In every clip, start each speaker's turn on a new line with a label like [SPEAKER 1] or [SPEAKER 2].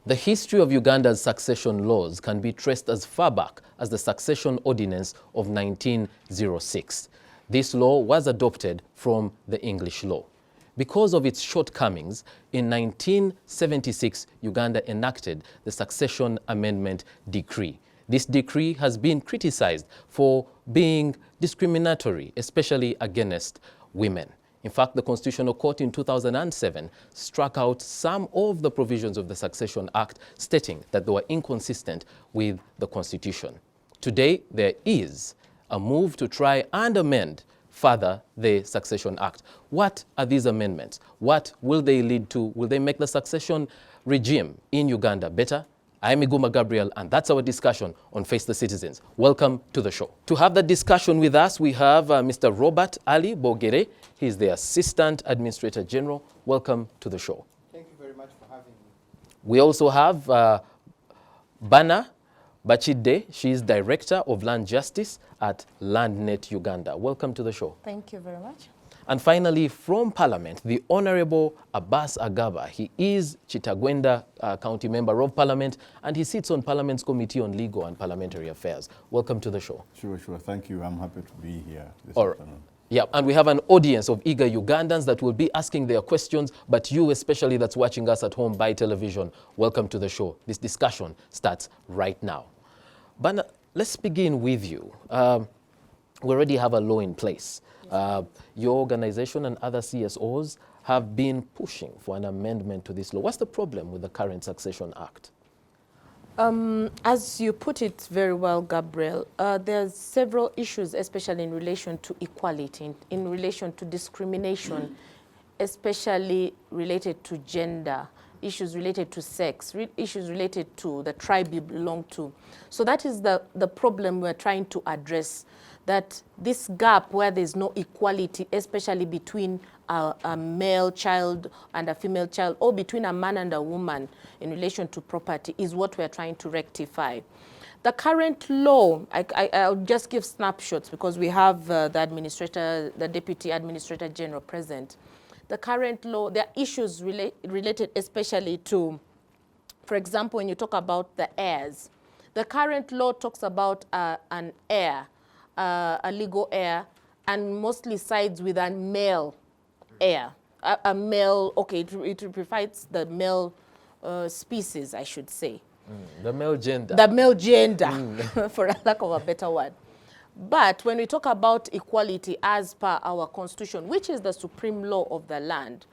[SPEAKER 1] The history of Uganda's succession laws can be traced as far back as the Succession Ordinance of 1906. This law was adopted from the English law. Because of its shortcomings, in 1976, Uganda enacted the Succession Amendment Decree. This decree has been criticized for being discriminatory, especially against women. In fact, the Constitutional Court in 2007 struck out some of the provisions of the Succession Act, stating that they were inconsistent with the Constitution. Today, there is a move to try and amend further the Succession Act. What are these amendments? What will they lead to? Will they make the succession regime in Uganda better? I'm Iguma Gabriel, and that's our discussion on Face the Citizens. Welcome to the show. To have the discussion with us, we have Mr. Robert Ali Bogere. He's the Assistant Administrator General. Welcome to the show.
[SPEAKER 2] Thank you very much for having me.
[SPEAKER 1] We also have Bana Bachide. She's Director of Land Justice at LandNet Uganda. Welcome to the show.
[SPEAKER 3] Thank you very much.
[SPEAKER 1] And finally, from Parliament, the Honorable Abbas Agaba. He is Chitagwenda County Member of Parliament, and he sits on Parliament's Committee on Legal and Parliamentary Affairs. Welcome to the show.
[SPEAKER 4] Sure. Thank you. I'm happy to be here this
[SPEAKER 1] All
[SPEAKER 4] afternoon.
[SPEAKER 1] Yeah, and we have an audience of eager Ugandans that will be asking their questions, but you especially that's watching us at home by television, welcome to the show. This discussion starts right now. Bana, let's begin with you. We already have a law in place. Your organization and other CSOs have been pushing for an amendment to this law. What's the problem with the current Succession Act?
[SPEAKER 3] As you put it very well, Gabriel, there's several issues, especially in relation to equality, in relation to discrimination, especially related to gender, issues related to sex, issues related to the tribe you belong to. So that is the problem we're trying to address, that this gap where there's no equality, especially between a male child and a female child, or between a man and a woman in relation to property, is what we're trying to rectify. The current law, I'll just give snapshots because we have the Deputy Administrator General present. The current law, there are issues related especially to, for example, when you talk about the heirs. The current law talks about an heir, a legal heir, and mostly sides with a male heir. A male, okay, it provides the male species, I should say.
[SPEAKER 1] The male gender.
[SPEAKER 3] The male gender, for a lack of a better word. But when we talk about equality as per our constitution, which is the supreme law of the land,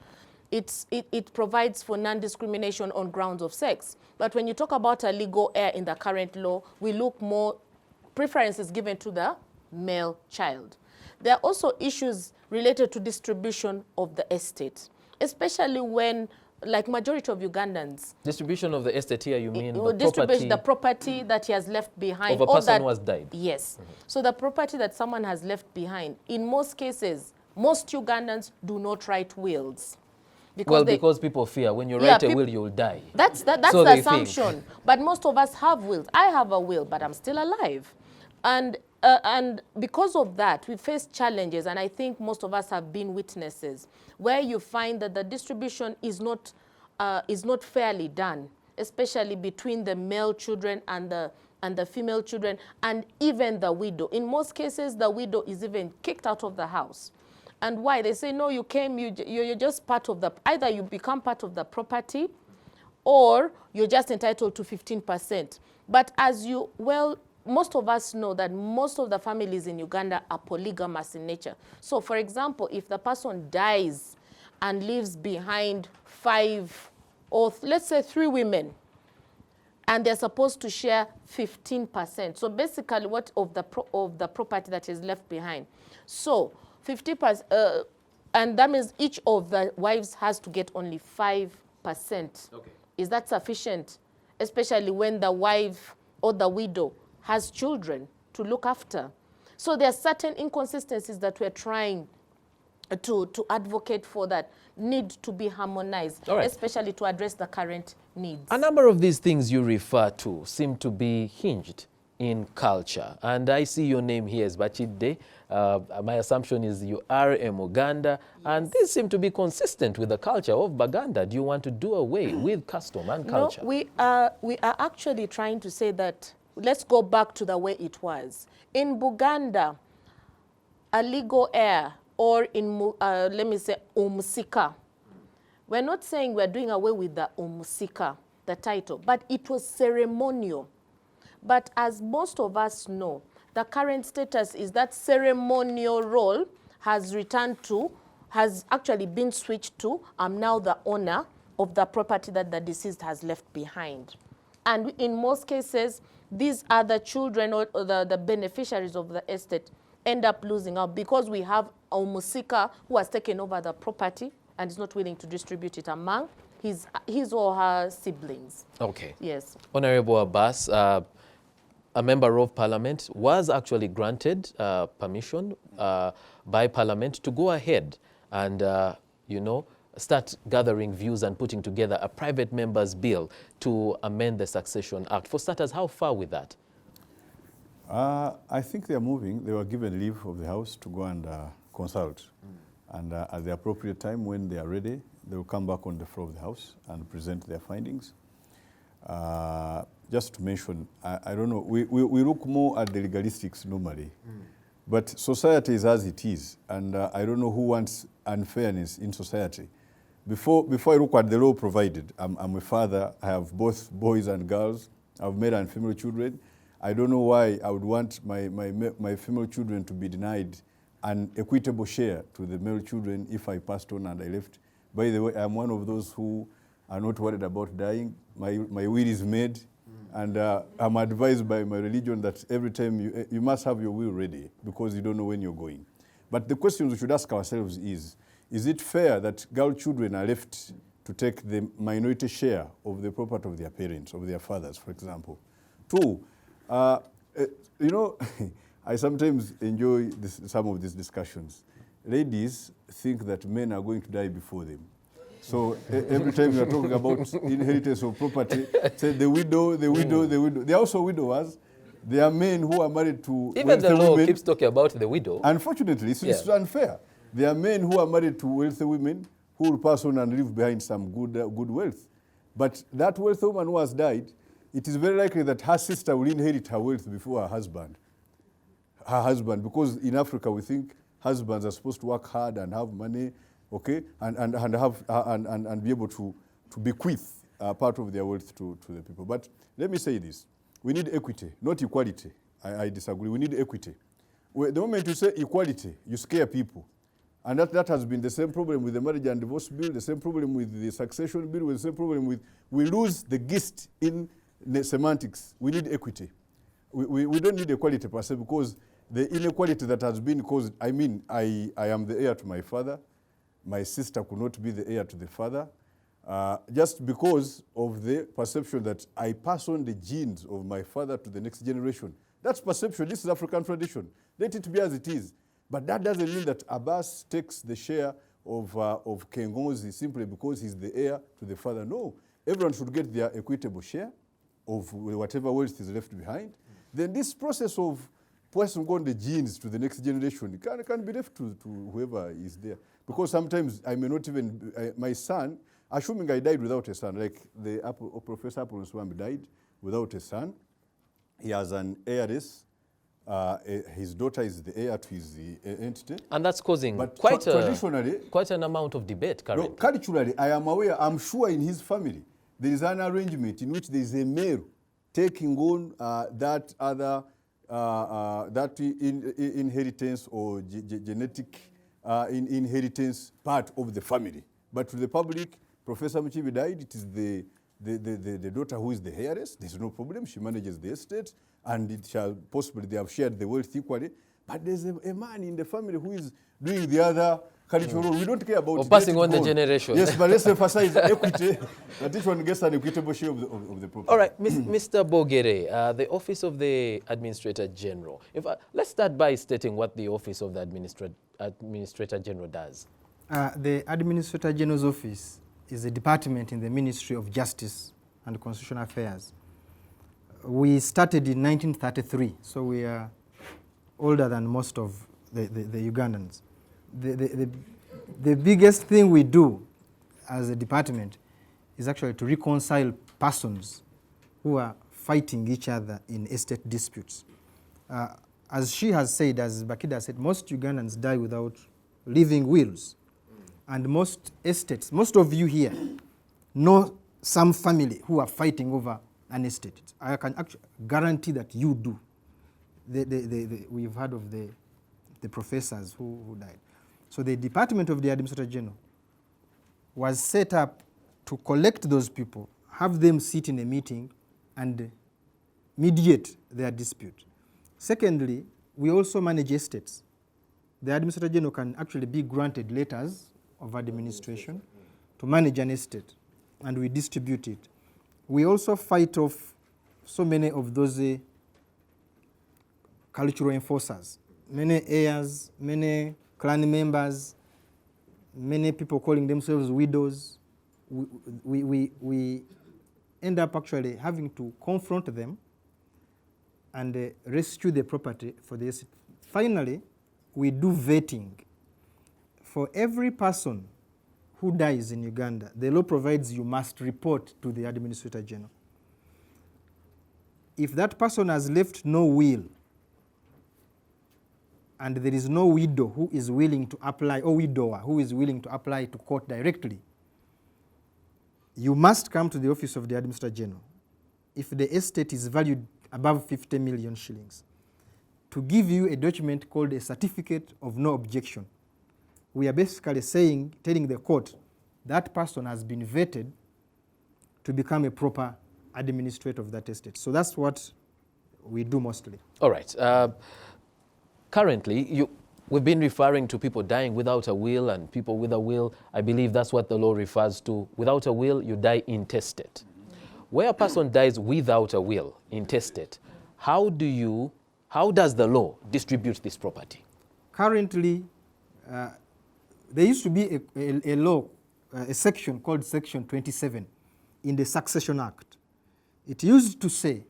[SPEAKER 3] it provides for non-discrimination on grounds of sex. But when you talk about a legal heir in the current law, we look more preferences given to the male child. There are also issues related to distribution of the estate, especially when, like majority of Ugandans.
[SPEAKER 1] Distribution of the estate here, you mean
[SPEAKER 3] the property that he has left behind.
[SPEAKER 1] Of a person who has died.
[SPEAKER 3] Yes. So the property that someone has left behind, in most cases, most Ugandans do not write wills.
[SPEAKER 1] Because people fear when you write a will, you'll die.
[SPEAKER 3] That's
[SPEAKER 1] so
[SPEAKER 3] the assumption. But most of us have wills. I have a will, but I'm still alive. And because of that, we face challenges, and I think most of us have been witnesses, where you find that the distribution is not fairly done, especially between the male children and the female children, and even the widow. In most cases, the widow is even kicked out of the house. And why? They say, no, you're just part of either you become part of the property, or you're just entitled to 15%. But as you most of us know that most of the families in Uganda are polygamous in nature. So, for example, if the person dies and leaves behind 5 or let's say 3 women, and they're supposed to share 15%. So basically, what of the property that is left behind. So 50%, and that means each of the wives has to get only 5%. Okay. Is that sufficient? Especially when the wife or the widow has children to look after. So there are certain inconsistencies that we're trying to advocate for that need to be harmonized, especially to address the current needs.
[SPEAKER 1] A number of these things you refer to seem to be hinged in culture. And I see your name here is Bachide. My assumption is you are a Muganda, and these seem to be consistent with the culture of Baganda. Do you want to do away with custom and culture?
[SPEAKER 3] No, we are actually trying to say that let's go back to the way it was. In Buganda, a legal heir, or in, let me say, umusika. We're not saying we're doing away with the umusika, the title, but it was ceremonial. But as most of us know, the current status is that ceremonial role has returned to, has actually been switched to, I'm now the owner of the property that the deceased has left behind. And in most cases, these are the children or the beneficiaries of the estate end up losing out because we have a umusika who has taken over the property and is not willing to distribute it among his or her siblings.
[SPEAKER 1] Okay.
[SPEAKER 3] Yes.
[SPEAKER 1] Honorable Abbas, a member of parliament was actually granted permission by parliament to go ahead and, you know, start gathering views and putting together a private member's bill to amend the Succession Act. For starters, how far with that?
[SPEAKER 4] I think they are moving. They were given leave of the House to go and consult. And at the appropriate time, when they are ready, they will come back on the floor of the House and present their findings. Just to mention, I don't know, we look more at the legalistics normally. But society is as it is. And I don't know who wants unfairness in society. Before I look at the law provided, I'm a father, I have both boys and girls, I've male and female children. I don't know why I would want my female children to be denied an equitable share to the male children if I passed on and I left. By the way, I'm one of those who are not worried about dying. My will is made, and I'm advised by my religion that every time you must have your will ready because you don't know when you're going. But the question we should ask ourselves is it fair that girl children are left to take the minority share of the property of their parents, of their fathers, for example? Two, you know, I sometimes enjoy some of these discussions. Ladies think that men are going to die before them. So every time you are talking about inheritance of property, say the widow, the widow, the widow. They are also widowers. They are men who are married to
[SPEAKER 1] even the law
[SPEAKER 4] women.
[SPEAKER 1] Keeps talking about the widow.
[SPEAKER 4] Unfortunately, it's unfair. There are men who are married to wealthy women who will pass on and leave behind some good wealth. But that wealthy woman who has died, it is very likely that her sister will inherit her wealth before her husband. Because in Africa we think husbands are supposed to work hard and have money, okay, and be able to bequeath part of their wealth to the people. But let me say this: we need equity, not equality. I disagree. We need equity. The moment you say equality, you scare people, and that has been the same problem with the marriage and divorce bill, the same problem with the succession bill, the same problem with we lose the gist in the semantics. We need equity. We don't need equality per se because the inequality that has been caused, I mean, I am the heir to my father. My sister could not be the heir to the father. Just because of the perception that I pass on the genes of my father to the next generation. That's perception. This is African tradition. Let it be as it is. But that doesn't mean that Abbas takes the share of Kengozi simply because he's the heir to the father. No. Everyone should get their equitable share of whatever wealth is left behind. Then this process of passing on the genes to the next generation can be left to whoever is there. Because sometimes I may not even, my son, assuming I died without a son, like Professor Apple Swambi died without a son, he has an heiress. His daughter is the heir to his entity.
[SPEAKER 1] And that's causing quite an amount of debate currently. No,
[SPEAKER 4] culturally, I am aware, I'm sure in his family, there is an arrangement in which there is a male taking on that other inheritance or genetic inheritance part of the family. But to the public, Professor Muchibi died, it is the daughter who is the heiress. There's no problem, she manages the estate, and it shall possibly they have shared the wealth equally. But there's a man in the family who is doing the other cultural role. We don't care about
[SPEAKER 1] passing on the generation.
[SPEAKER 4] Yes, but let's emphasize equity, that each one gets an equitable share of the property.
[SPEAKER 1] All right, Mr. Bogere, the Office of the Administrator General. Let's start by stating what the Office of the Administrator General does.
[SPEAKER 2] The Administrator General's Office is a department in the Ministry of Justice and Constitutional Affairs. We started in 1933, so we are older than most of the Ugandans. The biggest thing we do as a department is actually to reconcile persons who are fighting each other in estate disputes. As she has said, as Bakida said, most Ugandans die without leaving wills. And most estates, most of you here know some family who are fighting over an estate. I can actually guarantee that you do. We've heard of the professors who died. So the Department of the Administrator General was set up to collect those people, have them sit in a meeting and mediate their dispute. Secondly, we also manage estates. The Administrator General can actually be granted letters of administration to manage an estate, and we distribute it. We also fight off so many of those cultural enforcers, many heirs, many clan members, many people calling themselves widows. We end up actually having to confront them and rescue the property for the estate. Finally, we do vetting. For every person who dies in Uganda, the law provides you must report to the Administrator General. If that person has left no will and there is no widow who is willing to apply, or widower who is willing to apply to court directly, you must come to the office of the Administrator General if the estate is valued above 50 million shillings to give you a document called a certificate of no objection. We are basically saying, telling the court that person has been vetted to become a proper administrator of that estate. So that's what we do mostly.
[SPEAKER 1] All right. Currently, we've been referring to people dying without a will and people with a will. I believe that's what the law refers to. Without a will, you die intestate. Where a person dies without a will, intestate, how does the law distribute this property?
[SPEAKER 2] Currently, there used to be a law, a section called Section 27 in the Succession Act. It used to say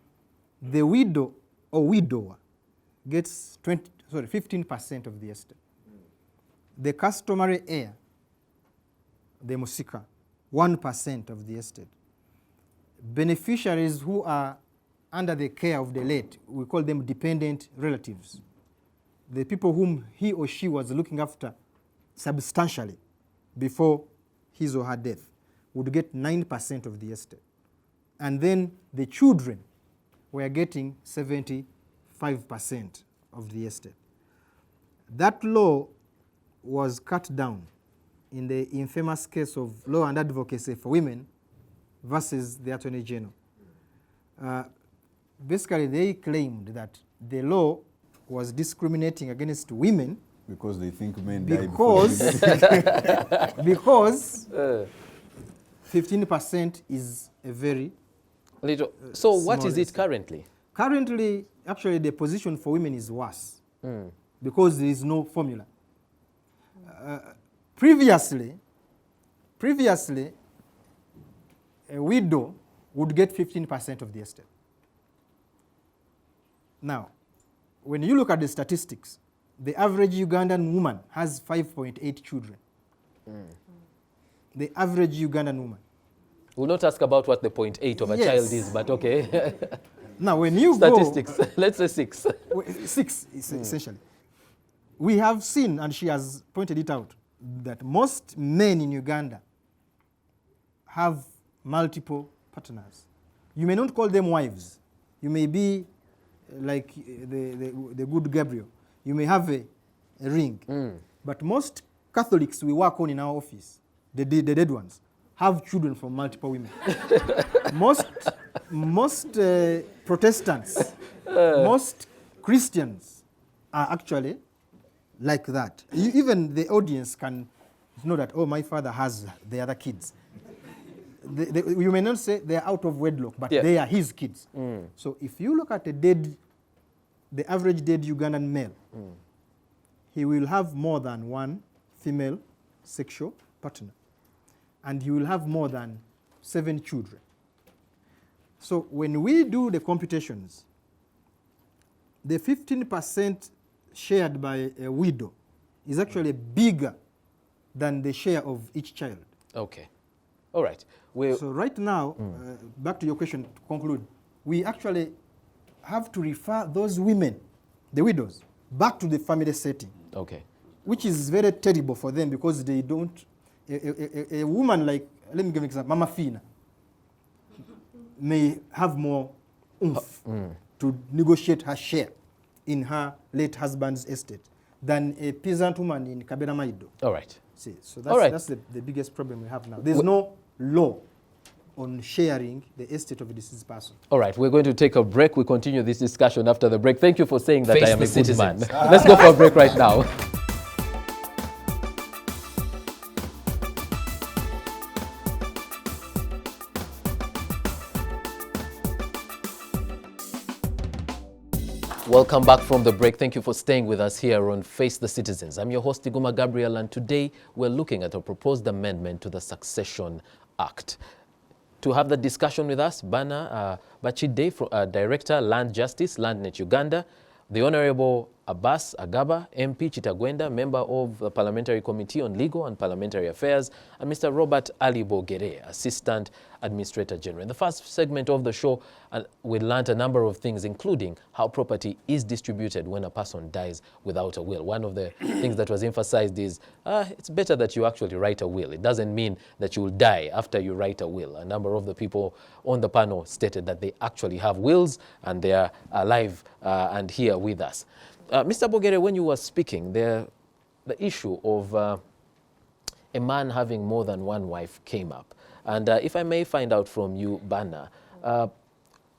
[SPEAKER 2] the widow or widower gets 15% of the estate. The customary heir, the musika, 1% of the estate. Beneficiaries who are under the care of the late, we call them dependent relatives. The people whom he or she was looking after substantially before his or her death would get 9% of the estate. And then the children were getting 75% of the estate. That law was cut down in the infamous case of Law and Advocacy for Women versus the Attorney General. Basically, they claimed that the law was discriminating against women
[SPEAKER 4] because they think men die before
[SPEAKER 2] because 15% is a very
[SPEAKER 1] little. So what is it currently?
[SPEAKER 2] Currently, actually, the position for women is worse because there is no formula. Previously, a widow would get 15% of the estate. Now, when you look at the statistics, the average Ugandan woman has 5.8 children. The average Ugandan woman.
[SPEAKER 1] We'll not ask about what the 0.8 of a child is, but okay.
[SPEAKER 2] Now, when you
[SPEAKER 1] statistics, let's say 6.
[SPEAKER 2] 6, essentially. We have seen, and she has pointed it out, that most men in Uganda have multiple partners. You may not call them wives. You may be like the good Gabriel. You may have a ring. But most Catholics we work on in our office, the dead ones, have children from multiple women. most Protestants, most Christians are actually like that. Even the audience can know that, oh, my father has the other kids. You may not say they are out of wedlock, but they are his kids. So if you look at the average dead Ugandan male, he will have more than one female sexual partner. And he will have more than 7 children. So when we do the computations, the 15% shared by a widow is actually bigger than the share of each child.
[SPEAKER 1] Okay. All right.
[SPEAKER 2] So right now, back to your question to conclude, we actually have to refer those women, the widows, back to the family setting.
[SPEAKER 1] Okay.
[SPEAKER 2] Which is very terrible for them because they don't, a woman like, let me give an example, Mama Fina may have more oomph to negotiate her share in her late husband's estate than a peasant woman in Kabera Maido.
[SPEAKER 1] All right.
[SPEAKER 2] See, so
[SPEAKER 1] All
[SPEAKER 2] that's,
[SPEAKER 1] right.
[SPEAKER 2] the biggest problem we have now. There's no law on sharing the estate of a deceased person.
[SPEAKER 1] All right, we're going to take a break. We continue this discussion after the break. Thank you for saying that
[SPEAKER 5] Face
[SPEAKER 1] I am
[SPEAKER 5] the
[SPEAKER 1] a good man.
[SPEAKER 5] citizens.
[SPEAKER 1] Let's go for a break right now. Welcome back from the break. Thank you for staying with us here on Face the Citizens. I'm your host, Iguma Gabriel, and today we're looking at a proposed amendment to the Succession Act. To have the discussion with us, Bana Bachide, Director, Land Justice, LandNet Uganda, the Honorable Abbas Agaba, MP Chitagwenda, Member of the Parliamentary Committee on Legal and Parliamentary Affairs, and Mr. Robert Ali Bogere, Assistant Administrator General. In the first segment of the show, we learned a number of things, including how property is distributed when a person dies without a will. One of the things that was emphasized is it's better that you actually write a will. It doesn't mean that you will die after you write a will. A number of the people on the panel stated that they actually have wills and they are alive and here with us. Mr. Bogere, when you were speaking, the issue of a man having more than one wife came up. And if I may find out from you, Bana,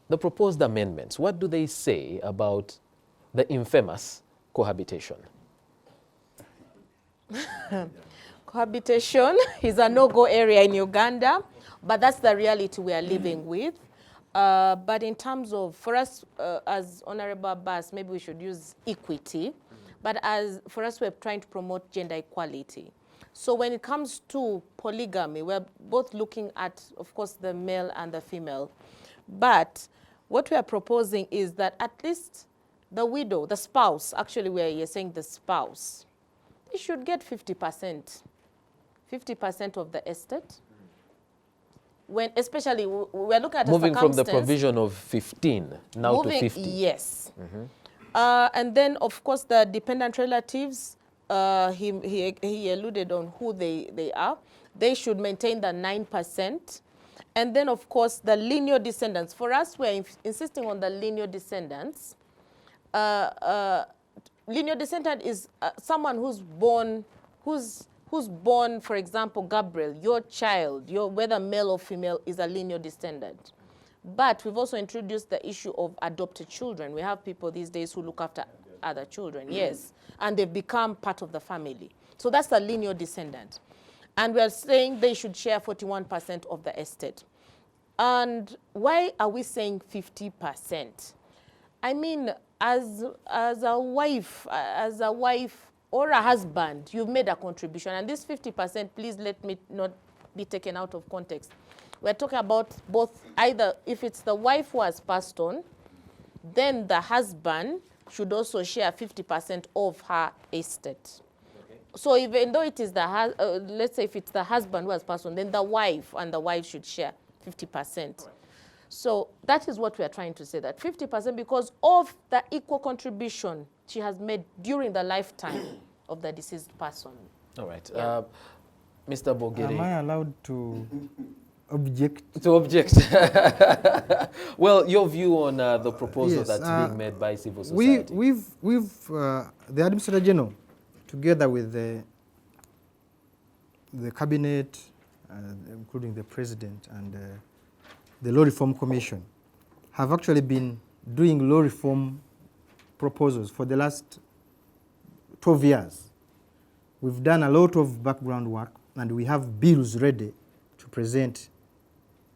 [SPEAKER 1] the proposed amendments, what do they say about the infamous cohabitation?
[SPEAKER 3] Cohabitation is a no-go area in Uganda, but that's the reality we are living with. But in terms of, for us, as Honorable Abbas, maybe we should use equity. But for us, we're trying to promote gender equality. So when it comes to polygamy, we're both looking at, of course, the male and the female. But what we are proposing is that at least the widow, the spouse, actually where you're saying the spouse, they should get 50%. 50% of the estate. When, especially, we're looking at
[SPEAKER 1] moving
[SPEAKER 3] a
[SPEAKER 1] from the provision of 15 now to 50.
[SPEAKER 3] Yes. And then, of course, the dependent relatives, he alluded on who they are. They should maintain the 9%. And then, of course, the lineal descendants. For us, we're insisting on the lineal descendants. Lineal descendant is someone who's born, for example, Gabriel, your child, whether male or female, is a lineal descendant. But we've also introduced the issue of adopted children. We have people these days who look after other children, yes, and they've become part of the family. So that's the lineal descendant. And we're saying they should share 41% of the estate. And why are we saying 50%? I mean, as a wife or a husband, you've made a contribution. And this 50%, please let me not be taken out of context. We're talking about both, either if it's the wife who has passed on, then the husband should also share 50% of her estate. Okay. So even though it is let's say if it's the husband who has passed on, then the wife should share 50%. Right. So that is what we are trying to say, that 50% because of the equal contribution she has made during the lifetime of the deceased person. All right.
[SPEAKER 1] Yeah. Mr. Bogere.
[SPEAKER 2] Am I allowed to object?
[SPEAKER 1] To object. Well, your view on the proposal
[SPEAKER 2] yes,
[SPEAKER 1] that's being made by civil society.
[SPEAKER 2] The Administrator General, together with the Cabinet, including the President and the Law Reform Commission, have actually been doing law reform proposals for the last 12 years. We've done a lot of background work, and we have bills ready to present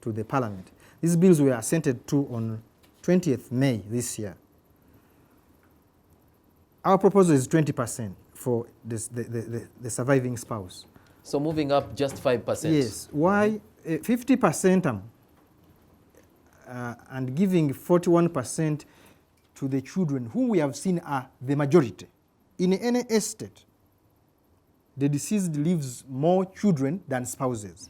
[SPEAKER 2] to the Parliament. These bills were assented to on 20th May this year. Our proposal is 20% for the surviving spouse.
[SPEAKER 1] So moving up just 5%?
[SPEAKER 2] Yes. Why? 50% and giving 41% to the children who we have seen are the majority. In any estate, the deceased leaves more children than spouses.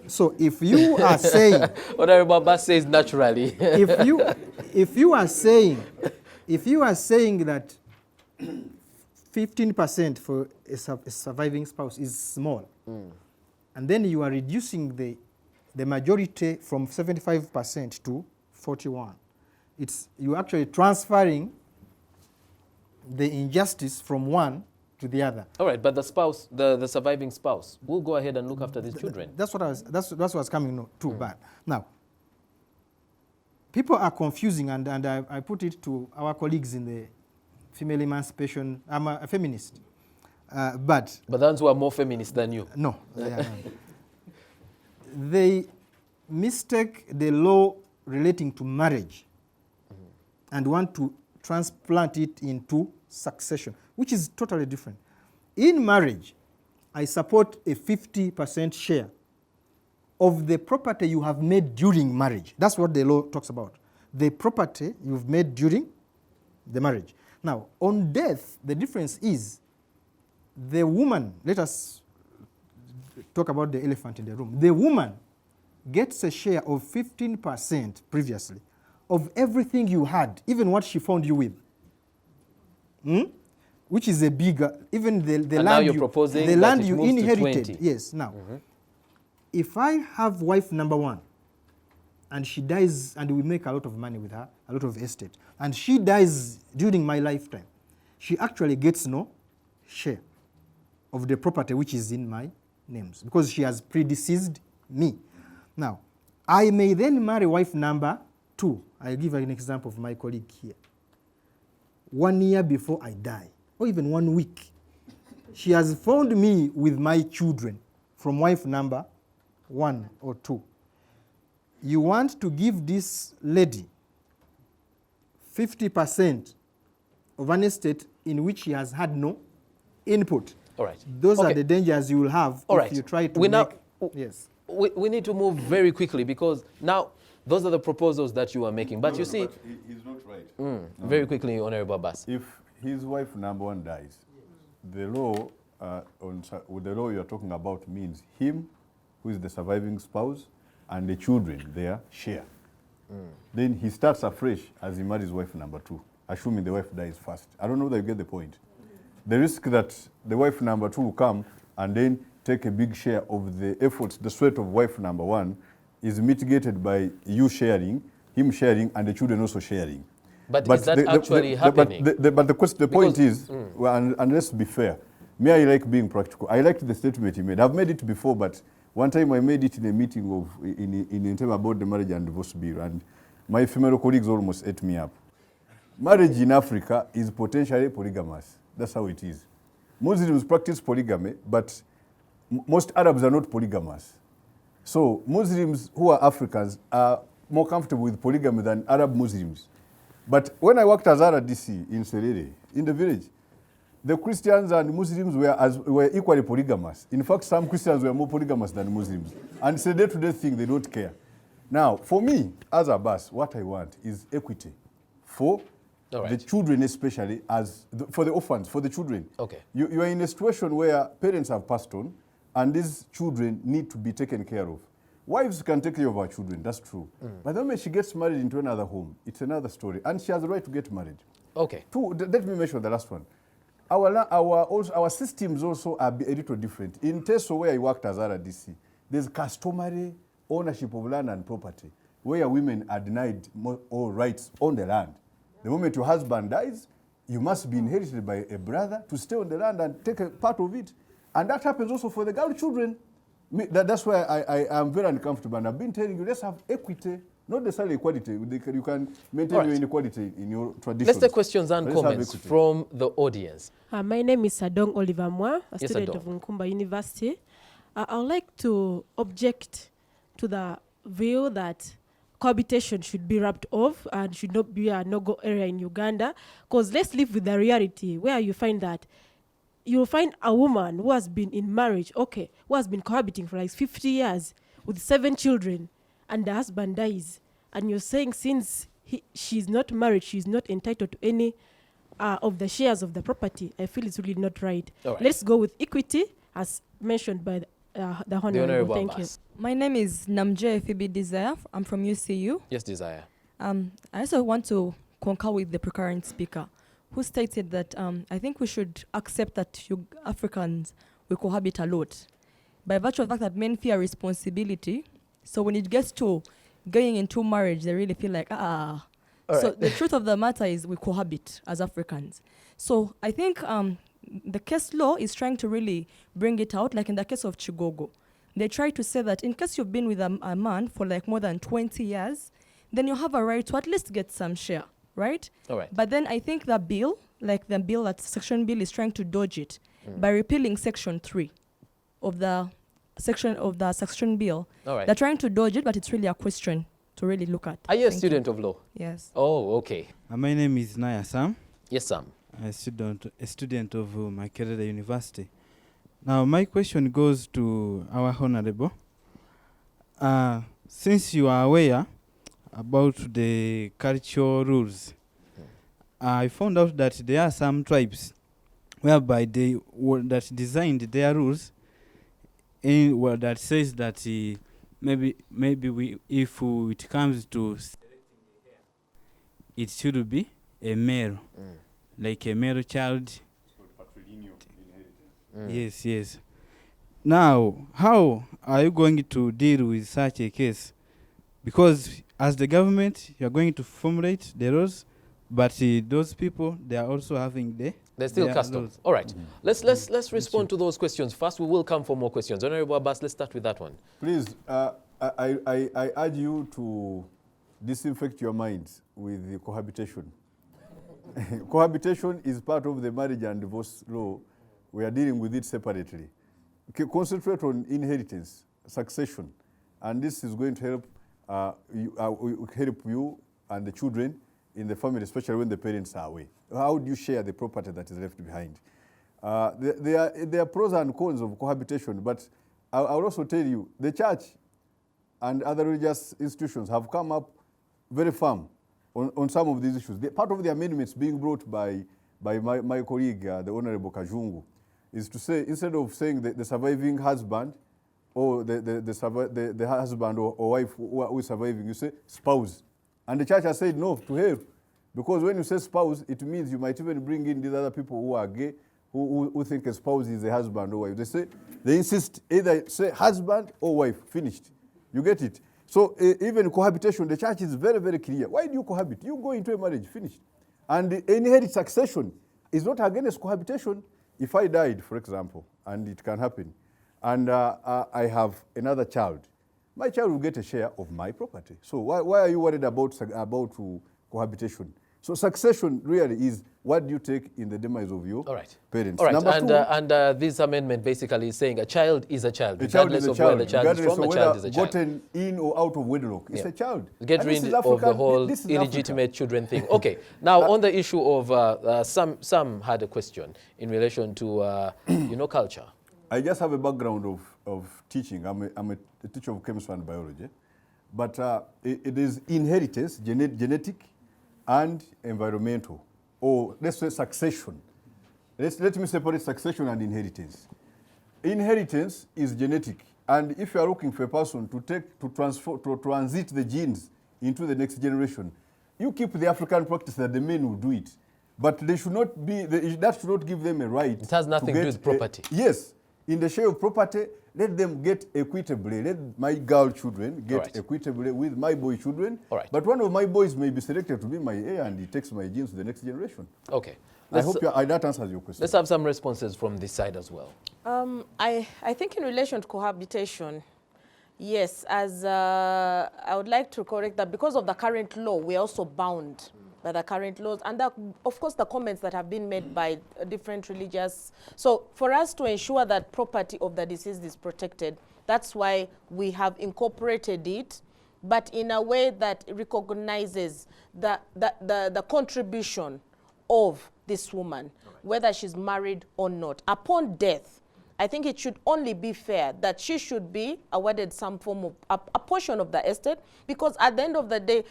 [SPEAKER 2] So if you are saying,
[SPEAKER 1] Honorable Abbas says naturally.
[SPEAKER 2] if you are saying that 15% for a surviving spouse is small, and then you are reducing the majority from 75% to 41%, you're actually transferring the injustice from one to the other.
[SPEAKER 1] All right, but the spouse, the surviving spouse, will go ahead and look after these children.
[SPEAKER 2] That's what I was coming to. Bad. Now, people are confusing, and I put it to our colleagues in the female emancipation. I'm a feminist, but
[SPEAKER 1] those who are more feminist than you.
[SPEAKER 2] No, they are not. They mistake the law relating to marriage and want to transplant it into succession, which is totally different. In marriage, I support a 50% share of the property you have made during marriage. That's what the law talks about. The property you've made during the marriage. Now, on death, the difference is the woman, let us talk about the elephant in the room. The woman gets a share of 15% previously of everything you had, even what she found you with. Which is a bigger, even the land
[SPEAKER 1] now you're proposing
[SPEAKER 2] the
[SPEAKER 1] that
[SPEAKER 2] land
[SPEAKER 1] it
[SPEAKER 2] you
[SPEAKER 1] moves to
[SPEAKER 2] inherited.
[SPEAKER 1] 20.
[SPEAKER 2] Yes, now, if I have wife number one, and she dies, and we make a lot of money with her, a lot of estate, and she dies during my lifetime, she actually gets no share of the property which is in my names, because she has predeceased me. Now, I may then marry wife number two. I'll give an example of my colleague here. 1 year before I die, or even 1 week, she has found me with my children from wife number 1 or 2. You want to give this lady 50% of an estate in which she has had no input.
[SPEAKER 1] All right.
[SPEAKER 2] Those are the dangers you will have
[SPEAKER 1] All
[SPEAKER 2] if
[SPEAKER 1] right.
[SPEAKER 2] you try to
[SPEAKER 1] We
[SPEAKER 2] make...
[SPEAKER 1] now,
[SPEAKER 2] yes.
[SPEAKER 1] We need to move very quickly, because now those are the proposals that you are making. But you see...
[SPEAKER 4] But he's not right.
[SPEAKER 1] Very quickly, Honorable Abbas.
[SPEAKER 4] If his wife number one dies, the law, the law you're talking about means him, who is the surviving spouse, and the children, their share. Then he starts afresh as he marries wife number two, assuming the wife dies first. I don't know whether you get the point. The risk that the wife number two will come and then take a big share of the efforts, the sweat of wife number one, is mitigated by you sharing, him sharing, and the children also sharing.
[SPEAKER 1] But is that actually happening?
[SPEAKER 4] But the point is, well, and let's be fair, me, I like being practical. I liked the statement he made. I've made it before, but one time I made it in a meeting in time about the marriage and divorce bill, and my female colleagues almost ate me up. Marriage in Africa is potentially polygamous. That's how it is. Muslims practice polygamy, but most Arabs are not polygamous. So Muslims who are Africans are more comfortable with polygamy than Arab Muslims. But when I worked as RDC in Serere, in the village, the Christians and Muslims were equally polygamous. In fact, some Christians were more polygamous than Muslims. And it's a day-to-day thing, they don't care. Now, for me, as Abbas, what I want is equity for the children, especially, for the orphans, for the children.
[SPEAKER 1] Okay.
[SPEAKER 4] You are in a situation where parents have passed on, and these children need to be taken care of. Wives can take care of our children, that's true. But the moment she gets married into another home, it's another story. And she has the right to get married.
[SPEAKER 1] Okay.
[SPEAKER 4] Let me mention the last one. Our systems also are a little different. In Teso, where I worked as RDC, there's customary ownership of land and property, where women are denied all rights on the land. The moment your husband dies, you must be inherited by a brother to stay on the land and take a part of it. And that happens also for the girl children. That's why I am very uncomfortable. And I've been telling you, let's have equity, not necessarily equality. You can maintain your inequality in your traditions.
[SPEAKER 1] Let's take questions and comments from the audience.
[SPEAKER 5] My name is Sadong Oliver Mwa, a
[SPEAKER 1] Yes,
[SPEAKER 5] student
[SPEAKER 1] Adong.
[SPEAKER 5] of Nkumba University. I would like to object to the view that cohabitation should be wrapped off and should not be a no-go area in Uganda. Because let's live with the reality where you find that you'll find a woman who has been in marriage, who has been cohabiting for like 50 years with 7 children, and the husband dies, and you're saying since she's not married, she's not entitled to any of the shares of the property, I feel it's really not right.
[SPEAKER 1] All right.
[SPEAKER 5] Let's go with equity, as mentioned by the Honorable. Thank you.
[SPEAKER 6] My name is Namje Phoebe Desire. I'm from UCU.
[SPEAKER 1] Yes, Desire.
[SPEAKER 6] I also want to concur with the precurrent speaker who stated that I think we should accept that Africans will cohabit a lot by virtue of the fact that men fear responsibility. So when it gets to going into marriage, they really feel like, So the truth of the matter is we cohabit as Africans. So I think the case law is trying to really bring it out, like in the case of Chigogo. They try to say that in case you've been with a man for like more than 20 years, then you have a right to at least get some share, right?
[SPEAKER 1] All right.
[SPEAKER 6] But then I think the bill, like the bill, that section bill is trying to dodge it by repealing section 3 of the section bill.
[SPEAKER 1] All right.
[SPEAKER 6] They're trying to dodge it, but it's really a question to really look at.
[SPEAKER 1] Are you a
[SPEAKER 6] Thank
[SPEAKER 1] student of law?
[SPEAKER 6] Yes.
[SPEAKER 1] Oh, okay.
[SPEAKER 7] My name is Naya Sam,
[SPEAKER 1] Yes, Sam.
[SPEAKER 7] a student of Makerere University. Now, my question goes to our Honorable. Since you are aware about the cultural rules, I found out that there are some tribes whereby they that designed their rules in that says that maybe if it comes to it should be a male, like a male child. Yes. Now, how are you going to deal with such a case? Because as the government, you are going to formulate the laws, but those people, they are also having
[SPEAKER 1] There's still
[SPEAKER 7] their
[SPEAKER 1] customs.
[SPEAKER 7] laws.
[SPEAKER 1] All right. Let's respond to those questions. First, we will come for more questions. Honorable Abbas, let's start with that one.
[SPEAKER 4] Please, I urge you to disinfect your minds with the cohabitation. Cohabitation is part of the marriage and divorce law. We are dealing with it separately. Concentrate on inheritance, succession, and this is going to help help you and the children in the family, especially when the parents are away. How do you share the property that is left behind? There are pros and cons of cohabitation, but I'll also tell you, the church and other religious institutions have come up very firm on some of these issues. Part of the amendments being brought by my colleague, the Honorable Kajungu, is to say, instead of saying the surviving husband or the husband or wife who is surviving, you say spouse. And the church has said no to her, because when you say spouse, it means you might even bring in these other people who are gay, who think a spouse is a husband or wife. They insist either say husband or wife, finished. You get it? So even cohabitation, the church is very, very clear. Why do you cohabit? You go into a marriage, finished. And the inherit succession is not against cohabitation. If I died, for example, and it can happen, and I have another child, my child will get a share of my property. So why are you worried about cohabitation? So succession really is what do you take in the demise of your parents.
[SPEAKER 1] All right, and this amendment basically is saying a child is a child, regardless of where the child is from, a child is a child.
[SPEAKER 4] Gotten in or out of wedlock, it's a child.
[SPEAKER 1] Get rid of the whole illegitimate children thing. Okay, now on the issue of, some had a question in relation to, culture.
[SPEAKER 4] I just have a background of teaching. I'm a teacher of chemistry and biology. But it is inheritance, genetic, and environmental, or let's say succession. Let me separate succession and inheritance. Inheritance is genetic, and if you are looking for a person to transit the genes into the next generation, you keep the African practice that the men will do it, but they should not be. That should not give them a right.
[SPEAKER 1] It has nothing to do with property.
[SPEAKER 4] Yes, in the share of property, let them get equitably. Let my girl children get equitably with my boy children. But one of my boys may be selected to be my heir, and he takes my genes to the next generation.
[SPEAKER 1] Okay.
[SPEAKER 4] I hope that answers your question.
[SPEAKER 1] Let's have some responses from this side as well.
[SPEAKER 3] I think in relation to cohabitation, yes, as I would like to correct that because of the current law, we're also bound by the current laws, and that, of course, the comments that have been made by different religious. So for us to ensure that property of the deceased is protected, that's why we have incorporated it, but in a way that recognizes the contribution of this woman, whether she's married or not. Upon death, I think it should only be fair that she should be awarded some form of a portion of the estate, because at the end of the day,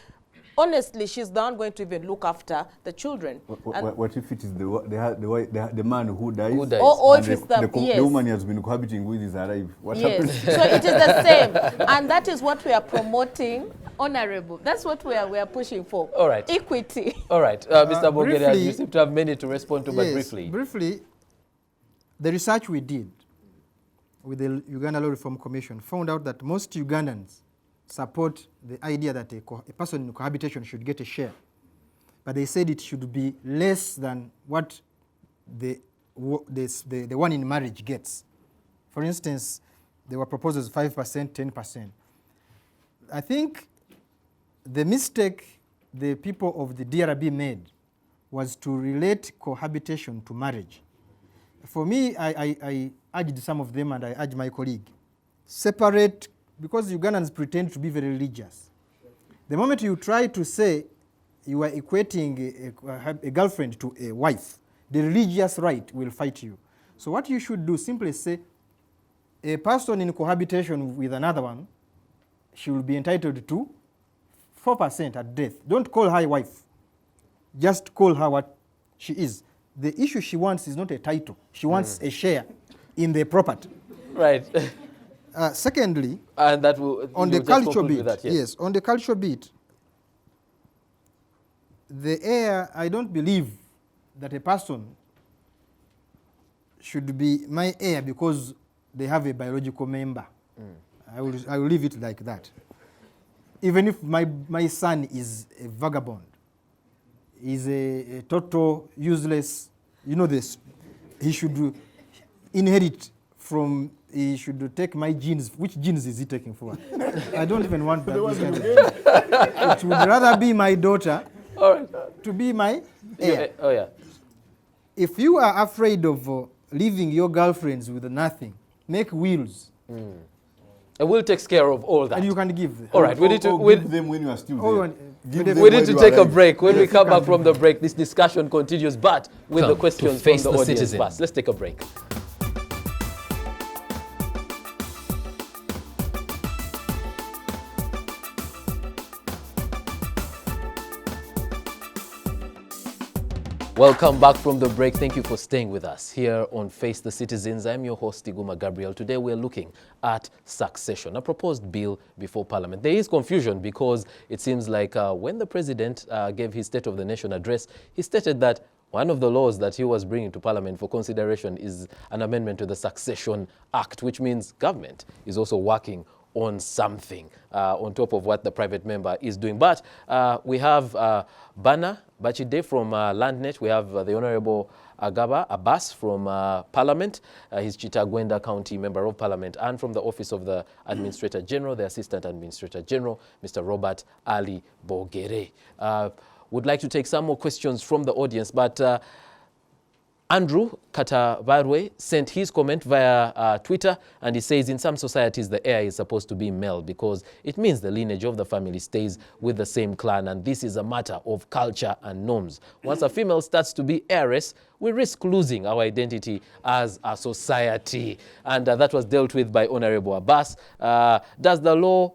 [SPEAKER 3] honestly, she's the one going to even look after the children.
[SPEAKER 4] What if it is the man who dies?
[SPEAKER 1] Who dies?
[SPEAKER 3] Or
[SPEAKER 4] And
[SPEAKER 3] if it's the, yes.
[SPEAKER 4] the woman he has been cohabiting with is alive. What
[SPEAKER 3] Yes,
[SPEAKER 4] happens?
[SPEAKER 3] so it is the same, and that is what we are promoting, Honorable. That's what we are pushing for.
[SPEAKER 1] All right.
[SPEAKER 3] Equity.
[SPEAKER 1] All right, Mr. Bogere,
[SPEAKER 2] briefly-
[SPEAKER 1] you seem to have many to respond to, but
[SPEAKER 2] Yes,
[SPEAKER 1] briefly.
[SPEAKER 2] Briefly, the research we did with the Uganda Law Reform Commission found out that most Ugandans support the idea that a person in cohabitation should get a share. But they said it should be less than what the one in marriage gets. For instance, there were proposals 5%, 10%. I think the mistake the people of the DRB made was to relate cohabitation to marriage. For me, I urged some of them, and I urged my colleague, separate, because Ugandans pretend to be very religious. The moment you try to say you are equating a girlfriend to a wife, the religious right will fight you. So what you should do, simply say, a person in cohabitation with another one, she will be entitled to 4% at death. Don't call her a wife. Just call her what she is. The issue she wants is not a title. She wants a share in the property.
[SPEAKER 1] Right.
[SPEAKER 2] Secondly,
[SPEAKER 1] And that will,
[SPEAKER 2] on
[SPEAKER 1] you
[SPEAKER 2] the
[SPEAKER 1] just
[SPEAKER 2] culture
[SPEAKER 1] conclude
[SPEAKER 2] bit,
[SPEAKER 1] with that,
[SPEAKER 2] yes, on the culture bit, the heir, I don't believe that a person should be my heir because they have a biological member. I will leave it like that. Even if my son is a vagabond, is a total useless, you know this, he should inherit from, he should take my genes. Which genes is he taking for? I don't even want that. It would rather be my daughter to be my heir.
[SPEAKER 1] Oh, yeah.
[SPEAKER 2] If you are afraid of leaving your girlfriends with nothing, make wills.
[SPEAKER 1] And we'll take care of all that.
[SPEAKER 2] And you can give them.
[SPEAKER 1] All right, we need to...
[SPEAKER 4] Give them when you are still
[SPEAKER 2] Oh,
[SPEAKER 4] there. Give them
[SPEAKER 1] We
[SPEAKER 4] when
[SPEAKER 1] need to
[SPEAKER 4] you
[SPEAKER 1] take a
[SPEAKER 4] arrive.
[SPEAKER 1] break. When we
[SPEAKER 2] Yes,
[SPEAKER 1] come
[SPEAKER 2] you
[SPEAKER 1] back
[SPEAKER 2] can
[SPEAKER 1] from the break, this discussion continues, but with Come the to questions from face the
[SPEAKER 2] the
[SPEAKER 1] audience
[SPEAKER 2] citizen.
[SPEAKER 1] first. Let's take a break. Welcome back from the break. Thank you for staying with us here on Face the Citizens. I'm your host, Iguma Gabriel. Today we're looking at succession, a proposed bill before Parliament. There is confusion because it seems like when the President gave his State of the Nation address, he stated that one of the laws that he was bringing to Parliament for consideration is an amendment to the Succession Act, which means government is also working on something on top of what the private member is doing. But we have Bana Bachide from LandNet. We have the Honorable Agaba Abbas from Parliament. He's Chitagwenda County Member of Parliament. And from the Office of the Administrator General, the Assistant Administrator General, Mr. Robert Ali Bogere. Would like to take some more questions from the audience, but Andrew Katabarwe sent his comment via Twitter, and he says in some societies the heir is supposed to be male because it means the lineage of the family stays with the same clan, and this is a matter of culture and norms. Once a female starts to be heiress, we risk losing our identity as a society. And that was dealt with by Honorable Abbas. Does the law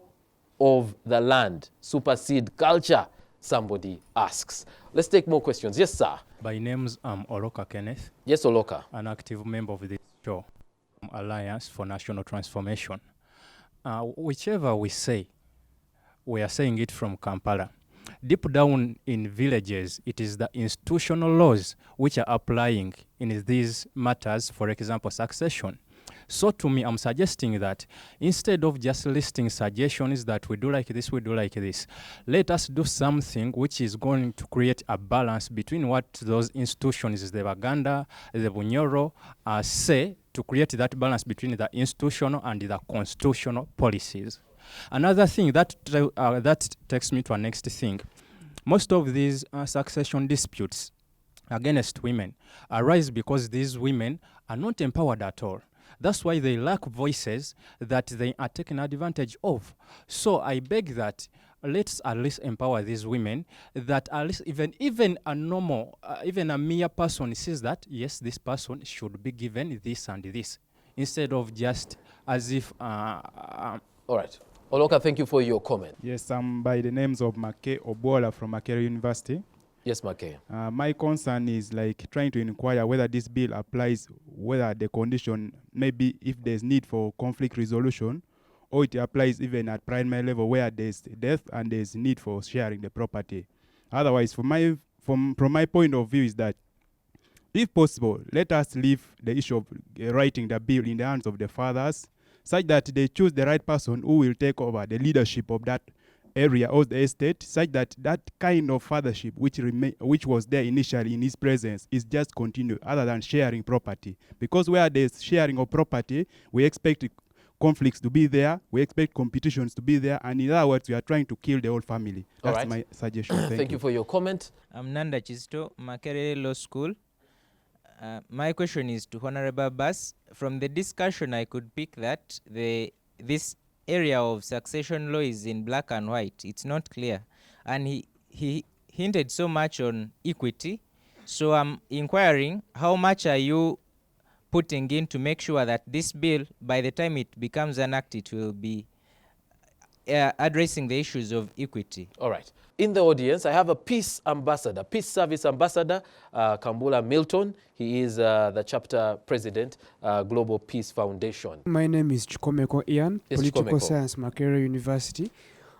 [SPEAKER 1] of the land supersede culture? Somebody asks. Let's take more questions. Yes, sir.
[SPEAKER 8] My name's Oloka Kenneth,
[SPEAKER 1] Yes, Oloka.
[SPEAKER 8] an active member of this show, Alliance for National Transformation. Whichever we say, we are saying it from Kampala. Deep down in villages, it is the institutional laws which are applying in these matters, for example, succession. So to me, I'm suggesting that instead of just listing suggestions that we do like this, we do like this, let us do something which is going to create a balance between what those institutions, the Baganda, the Bunyoro, say, to create that balance between the institutional and the constitutional policies. Another thing that takes me to a next thing. Most of these succession disputes against women arise because these women are not empowered at all. That's why they lack voices that they are taken advantage of. So I beg that let's at least empower these women, that at least even a normal, even a mere person sees that, yes, this person should be given this and this. instead of just as if
[SPEAKER 1] All right. Oloka, thank you for your comment.
[SPEAKER 9] Yes, I'm by the names of Make Obola from Makerere University.
[SPEAKER 1] Yes, Make.
[SPEAKER 9] My concern is like trying to inquire whether this bill applies, whether the condition, maybe if there's need for conflict resolution, or it applies even at primary level where there's death and there's need for sharing the property. Otherwise, from my point of view is that, if possible, let us leave the issue of writing the bill in the hands of the fathers, such that they choose the right person who will take over the leadership of that area or the estate, such that that kind of fathership which was there initially in his presence is just continued, other than sharing property. Because where there's sharing of property, we expect conflicts to be there, we expect competitions to be there, and in other words, we are trying to kill the whole family.
[SPEAKER 1] All
[SPEAKER 9] That's
[SPEAKER 1] right.
[SPEAKER 9] my suggestion.
[SPEAKER 1] Thank you for your comment.
[SPEAKER 10] I'm Nanda Chisto, Makerere Law School. My question is to Honorable Bass. From the discussion, I could pick that this area of succession law is in black and white. It's not clear. And he hinted so much on equity. So I'm inquiring, how much are you putting in to make sure that this bill, by the time it becomes enacted, will be addressing the issues of equity?
[SPEAKER 1] All right. In the audience, I have a peace ambassador, peace service ambassador, Kambula Milton. He is the chapter president, Global Peace Foundation.
[SPEAKER 11] My name is Chukomeko Ian,
[SPEAKER 1] Yes,
[SPEAKER 11] Political
[SPEAKER 1] Chukomeko.
[SPEAKER 11] Science, Makerere University.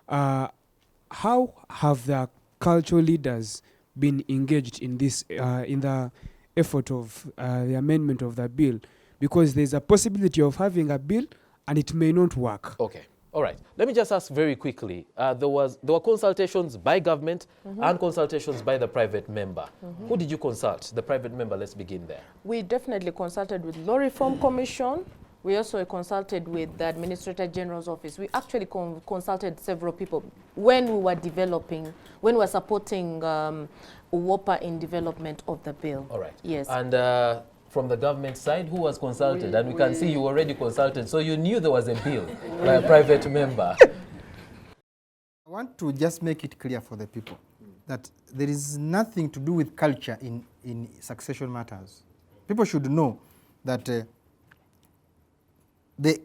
[SPEAKER 11] How have the cultural leaders been engaged in this, in the effort of the amendment of the bill? Because there's a possibility of having a bill and it may not work.
[SPEAKER 1] Okay. All right. Let me just ask very quickly. There were consultations by government and consultations by the private member. Who did you consult? The private member, let's begin there.
[SPEAKER 3] We definitely consulted with Law Reform Commission. We also consulted with the Administrator General's office. We actually consulted several people when we were developing, when we were supporting UWOPA in development of the bill.
[SPEAKER 1] All right.
[SPEAKER 3] Yes.
[SPEAKER 1] And from the government side, who was consulted? And we can see you already consulted, so you knew there was a bill by a private member.
[SPEAKER 2] I want to just make it clear for the people that there is nothing to do with culture in succession matters. People should know that the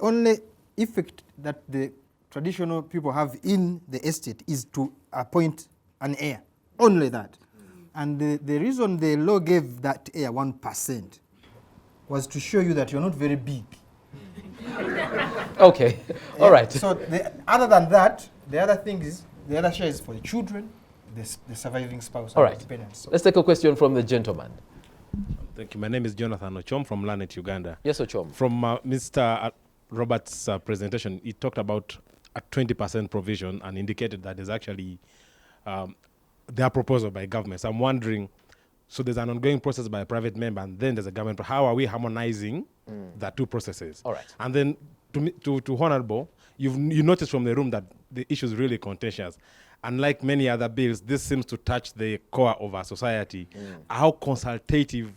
[SPEAKER 2] only effect that the traditional people have in the estate is to appoint an heir. Only that. And the reason the law gave that heir 1% was to show you that you're not very big.
[SPEAKER 1] Okay. All right.
[SPEAKER 2] So other than that, the other thing is, the other share is for the children, the surviving spouse,
[SPEAKER 1] All
[SPEAKER 2] and
[SPEAKER 1] right.
[SPEAKER 2] the dependents. So
[SPEAKER 1] Let's take a question from the gentleman.
[SPEAKER 12] Thank you. My name is Jonathan Ochom from Lanet, Uganda.
[SPEAKER 1] Yes, Ochom.
[SPEAKER 12] From Mr. Roberts' presentation, he talked about a 20% provision and indicated that there's actually their proposal by government. So I'm wondering, so there's an ongoing process by a private member and then there's a government. How are we harmonizing the two processes?
[SPEAKER 1] All right.
[SPEAKER 12] And then to Honorable, you noticed from the room that the issue is really contentious. Unlike many other bills, this seems to touch the core of our society. How consultative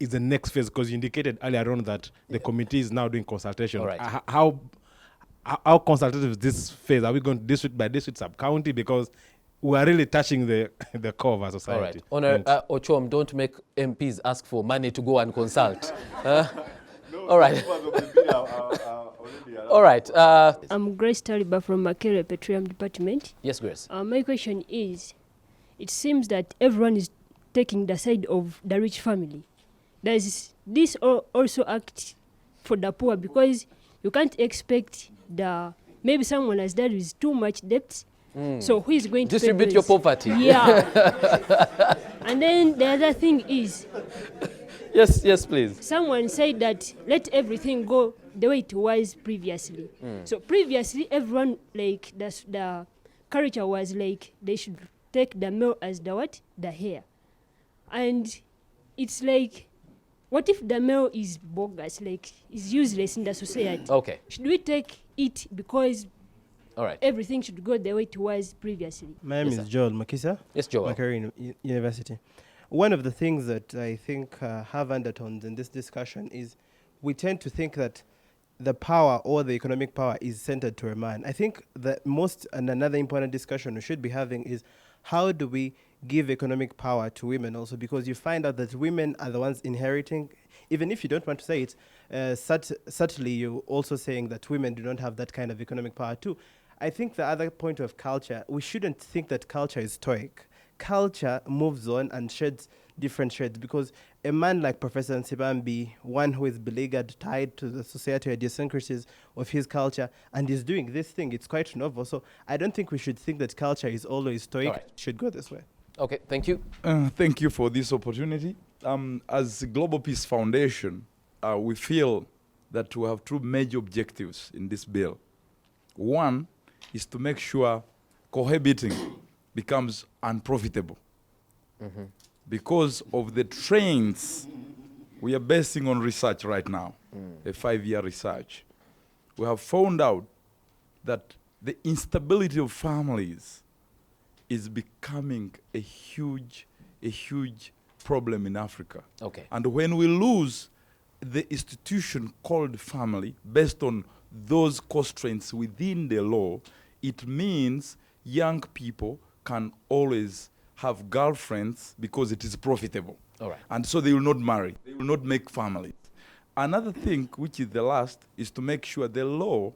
[SPEAKER 12] is the next phase? Because you indicated earlier on that the committee is now doing consultation.
[SPEAKER 1] All right.
[SPEAKER 12] How consultative is this phase? Are we going district by district, sub-county? Because we are really touching the core of our society.
[SPEAKER 1] All right. Ochom, don't make MPs ask for money to go and consult. All right. All right.
[SPEAKER 13] I'm Grace Taliba from Makerere Petroleum Department.
[SPEAKER 1] Yes, Grace.
[SPEAKER 13] My question is, it seems that everyone is taking the side of the rich family. Does this also act for the poor? Because you can't expect maybe someone has died with too much debt. So who is going to
[SPEAKER 1] distribute your poverty?
[SPEAKER 13] Yeah. And then the other thing is,
[SPEAKER 1] yes, please.
[SPEAKER 13] someone said that let everything go the way it was previously. So previously, everyone, like, the culture was like they should take the male as the heir. And it's like, what if the male is bogus, like is useless in the society?
[SPEAKER 1] Okay.
[SPEAKER 13] Should we take it because
[SPEAKER 1] All right.
[SPEAKER 13] everything should go the way it was previously?
[SPEAKER 14] My name is Joel Makisa.
[SPEAKER 1] Yes, Joel.
[SPEAKER 14] Makerere University. One of the things that I think have undertones in this discussion is we tend to think that the power or the economic power is centered to a man. I think that most and another important discussion we should be having is how do we give economic power to women also, because you find out that women are the ones inheriting, even if you don't want to say it, subtly you're also saying that women do not have that kind of economic power too. I think the other point of culture, we shouldn't think that culture is stoic. Culture moves on and sheds different shades, because a man like Professor Nsibambi, one who is beleaguered, tied to the societal idiosyncrasies of his culture, and is doing this thing, it's quite novel. So I don't think we should think that culture is always stoic.
[SPEAKER 1] All right.
[SPEAKER 14] It should go this way.
[SPEAKER 1] Okay, thank you.
[SPEAKER 15] Thank you for this opportunity. As the Global Peace Foundation, we feel that we have two major objectives in this bill. One is to make sure cohabiting becomes unprofitable. Because of the trends we are basing on research right now, a 5-year research. We have found out that the instability of families is becoming a huge problem in Africa.
[SPEAKER 1] Okay.
[SPEAKER 15] And when we lose the institution called family based on those constraints within the law, it means young people can always have girlfriends because it is profitable.
[SPEAKER 1] All right.
[SPEAKER 15] And so they will not marry. They will not make families. Another thing, which is the last, is to make sure the law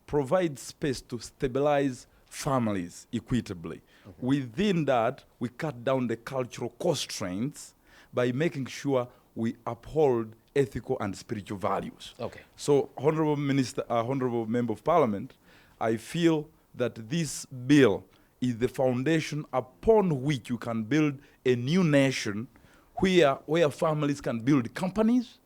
[SPEAKER 15] provides space to stabilize families equitably. Within that, we cut down the cultural constraints by making sure we uphold ethical and spiritual values.
[SPEAKER 1] Okay.
[SPEAKER 15] So, Honorable Minister, Honorable Member of Parliament, I feel that this bill is the foundation upon which you can build a new nation where families can build companies,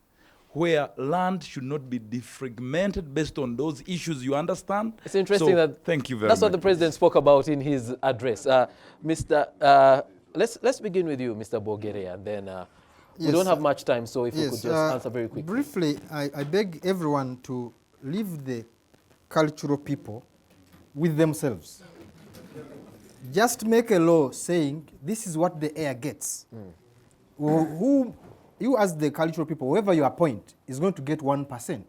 [SPEAKER 15] where land should not be defragmented based on those issues you understand.
[SPEAKER 1] It's interesting that
[SPEAKER 15] thank you very
[SPEAKER 1] that's
[SPEAKER 15] much.
[SPEAKER 1] what the president spoke about in his address. Let's begin with you, Mr. Bogerea, and then we
[SPEAKER 2] Yes,
[SPEAKER 1] don't have much time, so if you
[SPEAKER 2] yes,
[SPEAKER 1] could just answer very quickly.
[SPEAKER 2] Briefly, I beg everyone to leave the cultural people with themselves. Just make a law saying this is what the heir gets. Who you as the cultural people, whoever you appoint, is going to get 1%.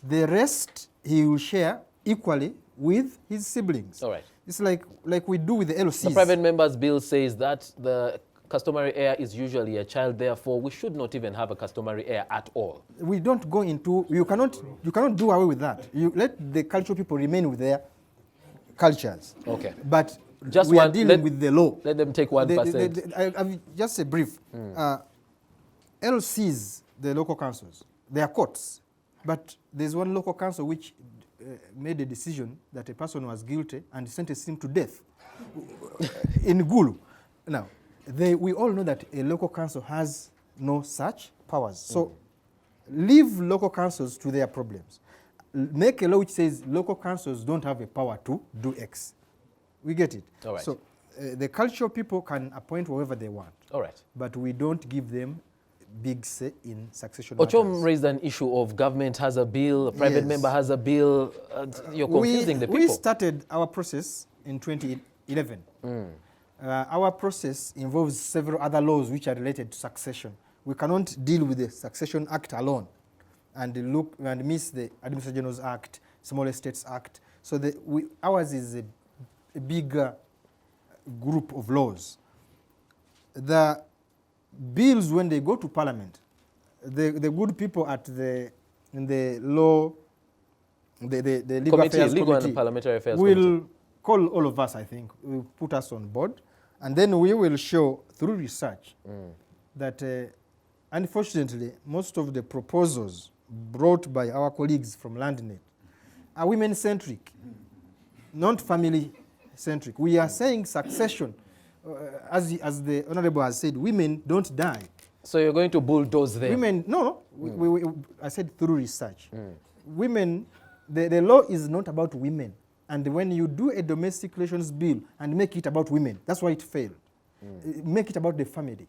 [SPEAKER 2] The rest he will share equally with his siblings.
[SPEAKER 1] All right.
[SPEAKER 2] It's like we do with the LCs.
[SPEAKER 1] The private members bill says that the customary heir is usually a child, therefore we should not even have a customary heir at all.
[SPEAKER 2] We don't go into, you cannot do away with that. You let the cultural people remain with their cultures.
[SPEAKER 1] Okay.
[SPEAKER 2] But
[SPEAKER 1] Just
[SPEAKER 2] we are
[SPEAKER 1] one,
[SPEAKER 2] dealing with the law.
[SPEAKER 1] Let them take 1%.
[SPEAKER 2] I've just a brief. LCs, the local councils, they are courts. But there's one local council which made a decision that a person was guilty and sentenced him to death in Gulu. Now, we all know that a local council has no such powers. So leave local councils to their problems. Make a law which says local councils don't have a power to do X. We get it.
[SPEAKER 1] All right.
[SPEAKER 2] So the cultural people can appoint whoever they want.
[SPEAKER 1] All right.
[SPEAKER 2] But we don't give them big say in succession
[SPEAKER 1] Ochom
[SPEAKER 2] matters.
[SPEAKER 1] raised an issue of government has a bill, a private
[SPEAKER 2] Yes.
[SPEAKER 1] member has a bill. You're confusing the people.
[SPEAKER 2] We started our process in 2011. Our process involves several other laws which are related to succession. We cannot deal with the Succession Act alone and miss the Administrator General's Act, Small Estates Act. So ours is a bigger group of laws. The bills, when they go to Parliament, the good people in the law, the legal affairs
[SPEAKER 1] Legal
[SPEAKER 2] committee
[SPEAKER 1] and Parliamentary Affairs
[SPEAKER 2] will
[SPEAKER 1] Committee.
[SPEAKER 2] call all of us, I think, will put us on board, and then we will show through research that unfortunately most of the proposals brought by our colleagues from LandNet are women-centric, not family-centric. We are saying succession, as the Honorable has said, women don't die.
[SPEAKER 1] So you're going to bulldoze them?
[SPEAKER 2] Women, no, I said through research. Women, the law is not about women. And when you do a domestic relations bill and make it about women, that's why it failed. Make it about the family.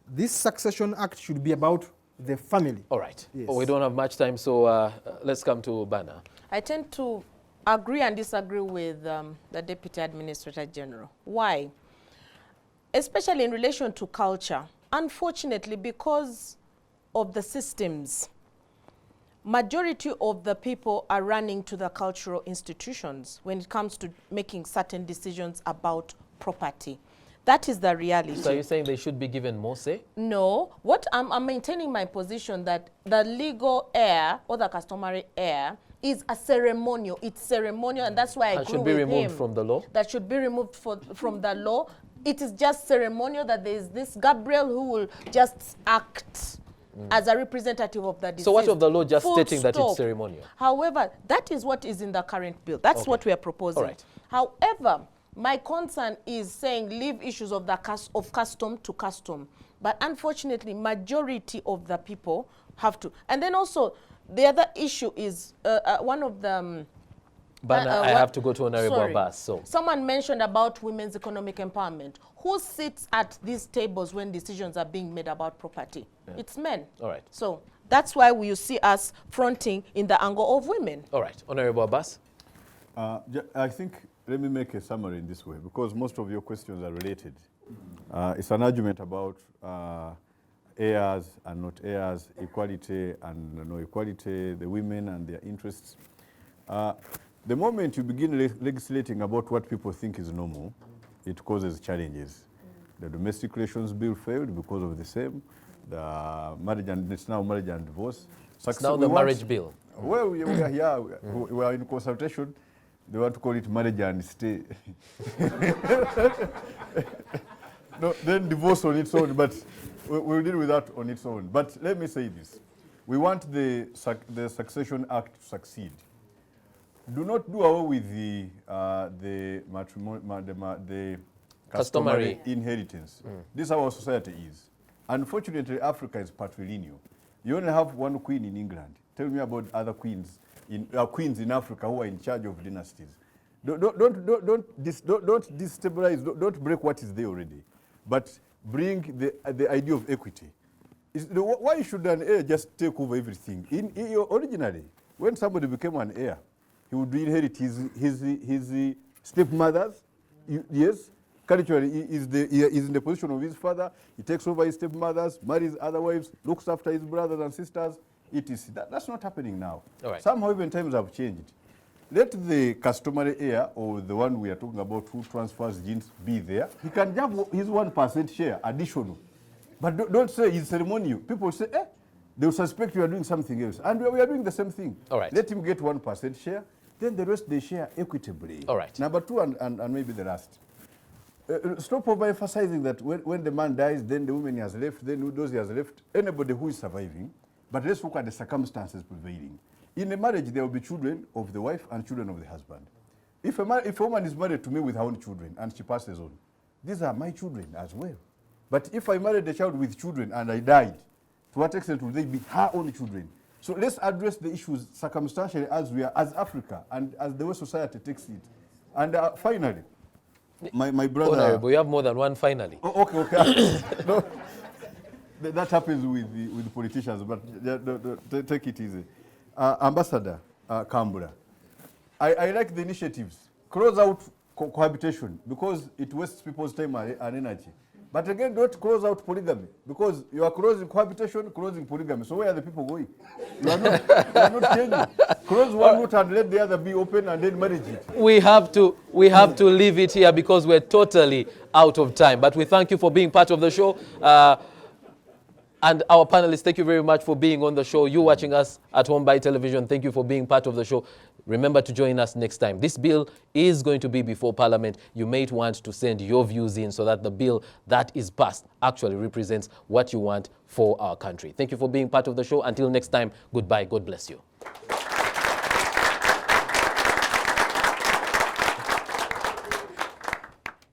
[SPEAKER 2] This Succession Act should be about the family.
[SPEAKER 1] All right.
[SPEAKER 2] Yes.
[SPEAKER 1] We don't have much time, so let's come to Bana.
[SPEAKER 3] I tend to agree and disagree with the Deputy Administrator General. Why? Especially in relation to culture. Unfortunately, because of the systems, majority of the people are running to the cultural institutions when it comes to making certain decisions about property. That is the reality.
[SPEAKER 1] So are you saying they should be given more say?
[SPEAKER 3] No, what I'm maintaining my position that the legal heir or the customary heir is a ceremonial. It's ceremonial, and that's why I agree
[SPEAKER 1] should be
[SPEAKER 3] with
[SPEAKER 1] removed
[SPEAKER 3] him.
[SPEAKER 1] from the law?
[SPEAKER 3] That should be removed from the law. It is just ceremonial that there is this Gabriel who will just act as a representative of the deceased.
[SPEAKER 1] So what of the law just
[SPEAKER 3] Full
[SPEAKER 1] stating that
[SPEAKER 3] stop.
[SPEAKER 1] it's ceremonial?
[SPEAKER 3] However, that is what is in the current bill. That's
[SPEAKER 1] Okay.
[SPEAKER 3] what we are proposing.
[SPEAKER 1] All right.
[SPEAKER 3] However, my concern is saying leave issues of the custom to custom. But unfortunately, majority of the people have to. And then also, the other issue is one of the...
[SPEAKER 1] But I have to go to Honorable Abbas. So
[SPEAKER 3] someone mentioned about women's economic empowerment. Who sits at these tables when decisions are being made about property?
[SPEAKER 1] Yeah.
[SPEAKER 3] It's men.
[SPEAKER 1] All right.
[SPEAKER 3] So that's why you see us fronting in the angle of women.
[SPEAKER 1] All right. Honorable Abbas?
[SPEAKER 4] I think, let me make a summary in this way, because most of your questions are related. It's an argument about heirs and not heirs, equality and no equality, the women and their interests. The moment you begin legislating about what people think is normal, it causes challenges. The domestic relations bill failed because of the same. The marriage and it's now marriage and divorce.
[SPEAKER 1] It's now the marriage bill.
[SPEAKER 4] Well, we are here. We are in consultation. They want to call it marriage and stay. No, then divorce on its own, but we'll deal with that on its own. But let me say this. We want the Succession Act to succeed. Do not do away with the customary inheritance. This is how our society is. Unfortunately, Africa is patrilineal. You only have one queen in England. Tell me about other queens in Africa who are in charge of dynasties. Don't destabilize. Don't break what is there already, but bring the idea of equity. Why should an heir just take over everything? Originally, when somebody became an heir, he would inherit his stepmothers. Yes, culturally, he is in the position of his father. He takes over his stepmothers, marries other wives, looks after his brothers and sisters. That's not happening now.
[SPEAKER 1] All right.
[SPEAKER 4] Somehow even times have changed. Let the customary heir, or the one we are talking about who transfers genes, be there. He can have his 1% share additional. But don't say it's ceremonial. People say, they will suspect you are doing something else. And we are doing the same thing.
[SPEAKER 1] All right.
[SPEAKER 4] Let him get 1% share, then the rest they share equitably.
[SPEAKER 1] All right.
[SPEAKER 4] Number two, and maybe the last. Stop over emphasizing that when the man dies, then the woman has left, then those he has left, anybody who is surviving. But let's look at the circumstances prevailing. In a marriage, there will be children of the wife and children of the husband. If a woman is married to me with her own children and she passes on, these are my children as well. But if I married a child with children and I died, to what extent will they be her own children? So let's address the issues circumstantially as we are, as Africa, and as the way society takes it. And finally, my brother...
[SPEAKER 1] Honorable, you have more than one finally.
[SPEAKER 4] Oh, okay. No, that happens with politicians, but take it easy. Ambassador Kambura, I like the initiatives. Close out cohabitation because it wastes people's time and energy. But again, don't close out polygamy because you are closing cohabitation, closing polygamy. So where are the people going? You are not changing. Close one route and let the other be open and then manage it.
[SPEAKER 1] We have to leave it here because we're totally out of time. But we thank you for being part of the show. And our panelists, thank you very much for being on the show. You watching us at home by television, thank you for being part of the show. Remember to join us next time. This bill is going to be before Parliament. You may want to send your views in so that the bill that is passed actually represents what you want for our country. Thank you for being part of the show. Until next time, goodbye. God bless you.